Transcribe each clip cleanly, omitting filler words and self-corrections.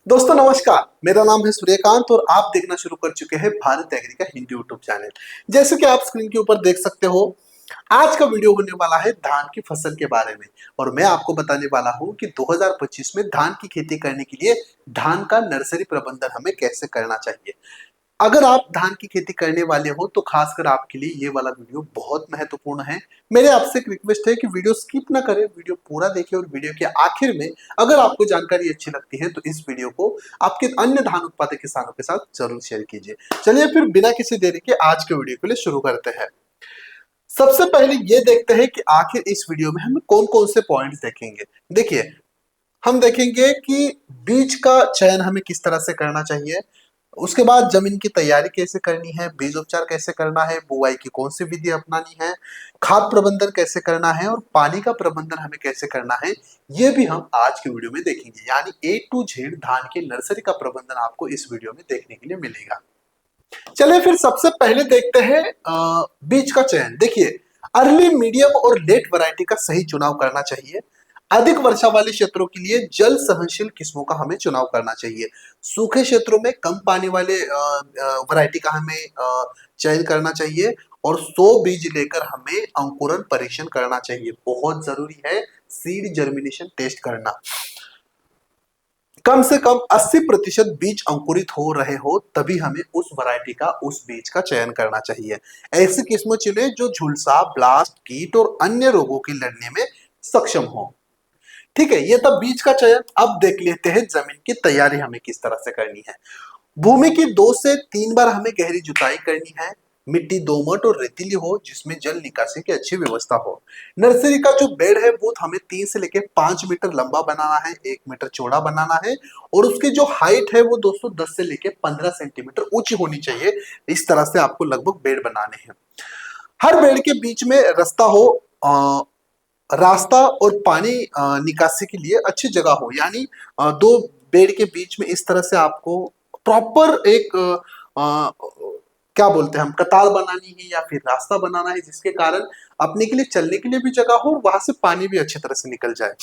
दोस्तों नमस्कार, मेरा नाम है सूर्यकांत और आप देखना शुरू कर चुके हैं भारत एग्री का हिंदी यूट्यूब चैनल। जैसे कि आप स्क्रीन के ऊपर देख सकते हो, आज का वीडियो होने वाला है धान की फसल के बारे में। और मैं आपको बताने वाला हूं कि 2025 में धान की खेती करने के लिए धान का नर्सरी प्रबंधन हमें कैसे करना चाहिए। अगर आप धान की खेती करने वाले हो तो खासकर आपके लिए ये वाला वीडियो बहुत महत्वपूर्ण है। मेरे आपसे एक रिक्वेस्ट है कि वीडियो स्किप ना करें, वीडियो पूरा देखें और वीडियो के आखिर में अगर आपको जानकारी अच्छी लगती है तो इस वीडियो को आपके अन्य धान उत्पादक किसानों के साथ जरूर शेयर कीजिए। चलिए फिर बिना किसी देरी के आज के वीडियो के लिए शुरू करते हैं। सबसे पहले ये देखते हैं कि आखिर इस वीडियो में हम कौन कौन से पॉइंट्स देखेंगे। देखिए, हम देखेंगे कि बीज का चयन हमें किस तरह से करना चाहिए, उसके बाद जमीन की तैयारी कैसे करनी है, बीज उपचार कैसे करना है, बुआई की कौन सी विधि अपनानी है, खाद प्रबंधन कैसे करना है और पानी का प्रबंधन हमें कैसे करना है, ये भी हम आज के वीडियो में देखेंगे। यानी ए टू जेड धान के नर्सरी का प्रबंधन आपको इस वीडियो में देखने के लिए मिलेगा। चलिए फिर सबसे पहले देखते हैं बीज का चयन। देखिए, अर्ली, मीडियम और लेट वैरायटी का सही चुनाव करना चाहिए। अधिक वर्षा वाले क्षेत्रों के लिए जल सहनशील किस्मों का हमें चुनाव करना चाहिए। सूखे क्षेत्रों में कम पानी वाले वैरायटी का हमें चयन करना चाहिए और 100 बीज लेकर हमें अंकुरन परीक्षण करना चाहिए। बहुत जरूरी है सीड जर्मिनेशन टेस्ट करना। कम से कम 80% बीज अंकुरित हो रहे हो तभी हमें उस वैरायटी का, उस बीज का चयन करना चाहिए। ऐसी किस्म चुने जो झुलसा, ब्लास्ट, कीट और अन्य रोगों की लड़ने में सक्षम हो। ठीक है, ये तब बीज का चयन। अब देख लेते हैं जमीन की तैयारी हमें किस तरह से करनी है। भूमि की 2 से 3 बार हमें गहरी जुताई करनी है। मिट्टी दोमट और रेतीली हो जिसमें जल निकासी की अच्छी व्यवस्था हो। नर्सरी का जो बेड है वो हमें 3 से लेकर 5 मीटर लंबा बनाना है, 1 मीटर चौड़ा बनाना है और उसकी जो हाइट है वो दोस्तों 10 से लेकर 15 सेंटीमीटर ऊंची होनी चाहिए। इस तरह से आपको लगभग बेड बनाने हैं। हर बेड के बीच में रास्ता हो, रास्ता और पानी निकासी के लिए अच्छी जगह हो। यानी 2 बेड के बीच में इस तरह से आपको प्रॉपर एक क्या बोलते हैं हम, कतार बनानी है या फिर रास्ता बनाना है जिसके कारण अपने के लिए चलने के लिए भी जगह हो और वहां से पानी भी अच्छी तरह से निकल जाए।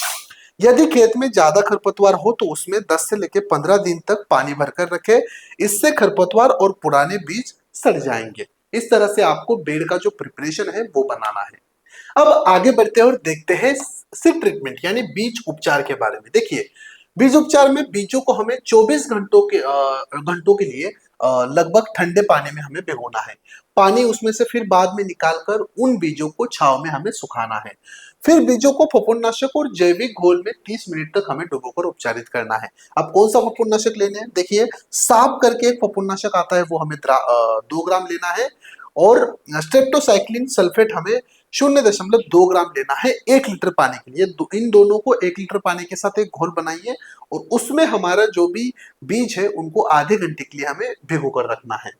यदि खेत में ज्यादा खरपतवार हो तो उसमें 10 से लेकर 15 दिन तक पानी भरकर रखे। इससे खरपतवार और पुराने बीज सड़ जाएंगे। इस तरह से आपको बेड का जो प्रिपरेशन है वो बनाना है। अब आगे बढ़ते हैं और देखते हैं सीड ट्रीटमेंट यानी बीज उपचार के बारे में। देखिए, बीज उपचार में बीजों को हमें 24 घंटों के लिए लगभग ठंडे पानी में हमें भिगोना है। पानी उसमें से फिर बाद में निकालकर उन बीजों को छांव में हमें सुखाना है। फिर बीजों को फफूंदनाशक और जैविक घोल में 30 मिनट तक हमें डुबोकर उपचारित करना है। अब कौन सा फफूंदनाशक लेने हैं? देखिए, साफ करके एक फफूंदनाशक आता है वो हमें 2 ग्राम लेना है और स्ट्रेप्टोसाइक्लिन सल्फेट हमें 0.2 ग्राम लेना है 1 लीटर पानी के लिए। इन दोनों को 1 लीटर पानी के साथ एक घोल बनाइए और उसमें हमारा जो भी बीज है उनको आधे घंटे के लिए हमें भिगो कर रखना है।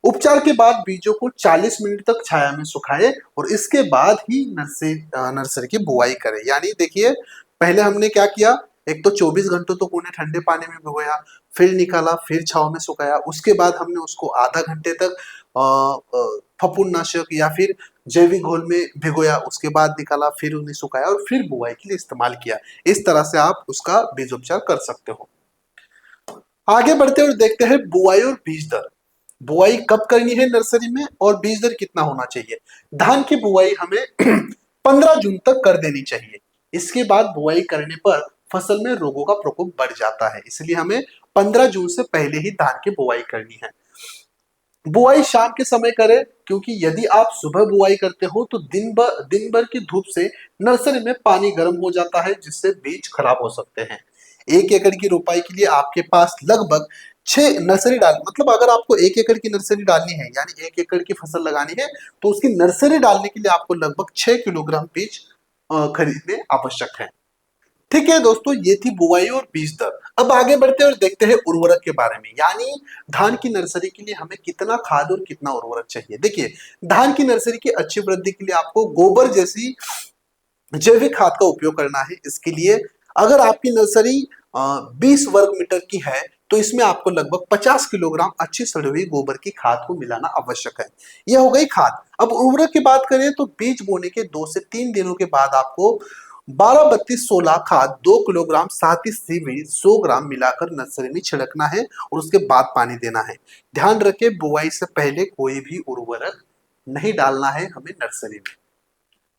उपचार के बाद बीजों को 40 मिनट तक छाया में सुखाए और इसके बाद ही नर्सरी की बुआई करें। यानी देखिए, पहले हमने क्या किया, एक तो 24 घंटों तक उन्हें ठंडे पानी में भिगोया, फिर निकाला, फिर छाव में सुखाया, उसके बाद हमने उसको आधा घंटे तक फफूंदनाशक या फिर जैविक घोल में भिगोया, उसके बाद निकाला, फिर उन्हें सुखाया और फिर बुआई के लिए इस्तेमाल किया। इस तरह से आप उसका बीज उपचार कर सकते हो। आगे बढ़ते और देखते हैं बुआई और बीज दर। बुआई कब करनी है नर्सरी में और बीज दर कितना होना चाहिए। धान की बुआई हमें 15 जून तक कर देनी चाहिए। इसके बाद बुआई करने पर फसल में रोगों का प्रकोप बढ़ जाता है, इसलिए हमें 15 जून से पहले ही धान की बुआई करनी है। बुआई शाम के समय करें क्योंकि यदि आप सुबह बुआई करते हो तो दिन भर की धूप से नर्सरी में पानी गर्म हो जाता है जिससे बीज खराब हो सकते हैं। 1 एकड़ की रोपाई के लिए आपके पास लगभग 6 नर्सरी डाल, मतलब अगर आपको 1 एकड़ की नर्सरी डालनी है यानी 1 एकड़ की फसल लगानी है तो उसकी नर्सरी डालने के लिए आपको लगभग 6 किलोग्राम बीज खरीदने आवश्यक है। ठीक है दोस्तों, ये थी बुआई और बीज दर। अब आगे बढ़ते हैं और देखते हैं उर्वरक के बारे में। यानी धान की नर्सरी के लिए हमें कितना खाद और कितना उर्वरक चाहिए। देखिए, धान की नर्सरी की अच्छी वृद्धि के लिए आपको गोबर जैसी जैविक खाद का उपयोग करना है। इसके लिए अगर आपकी नर्सरी 20 वर्ग मीटर की है तो इसमें आपको लगभग 50 किलोग्राम अच्छी सड़ी हुई गोबर की खाद को मिलाना आवश्यक है। यह हो गई खाद। अब उर्वरक की बात करें तो बीज बोने के 2 से 3 दिनों के बाद आपको 12-32-16 खाद 2 किलोग्राम साथ ही सीवीड 100 ग्राम मिलाकर नर्सरी में छिड़कना है और उसके बाद पानी देना है। ध्यान रखें, बुआई से पहले कोई भी उर्वरक नहीं डालना है हमें नर्सरी में।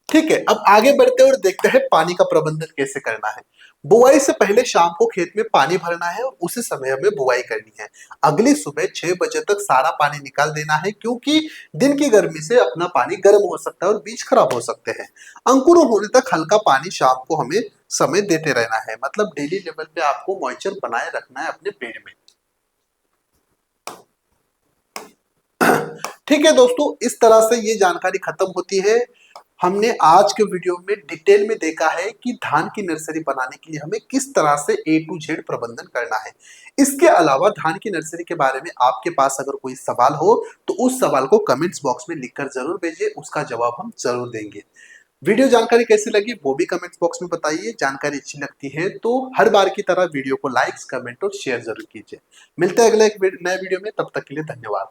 ठीक है, अब आगे बढ़ते हैं और देखते हैं पानी का प्रबंधन कैसे करना है। बुआई से पहले शाम को खेत में पानी भरना है और उसी समय हमें बुआई करनी है। अगली सुबह 6 बजे तक सारा पानी निकाल देना है, क्योंकि दिन की गर्मी से अपना पानी गर्म हो सकता है और बीज खराब हो सकते हैं। अंकुर होने तक हल्का पानी शाम को हमें समय देते रहना है, मतलब डेली लेवल पे आपको मॉइस्चर बनाए रखना है अपने पेड़ में। ठीक है दोस्तों, इस तरह से ये जानकारी खत्म होती है। हमने आज के वीडियो में डिटेल में देखा है कि धान की नर्सरी बनाने के लिए हमें किस तरह से A to Z प्रबंधन करना है। इसके अलावा धान की नर्सरी के बारे में आपके पास अगर कोई सवाल हो तो उस सवाल को कमेंट्स बॉक्स में लिखकर जरूर भेजिए, उसका जवाब हम जरूर देंगे। वीडियो जानकारी कैसी लगी वो भी कमेंट्स बॉक्स में बताइए। जानकारी अच्छी लगती है तो हर बार की तरह वीडियो को लाइक्स, कमेंट और शेयर जरूर कीजिए। मिलते हैं अगले एक नए वीडियो में, तब तक के लिए धन्यवाद।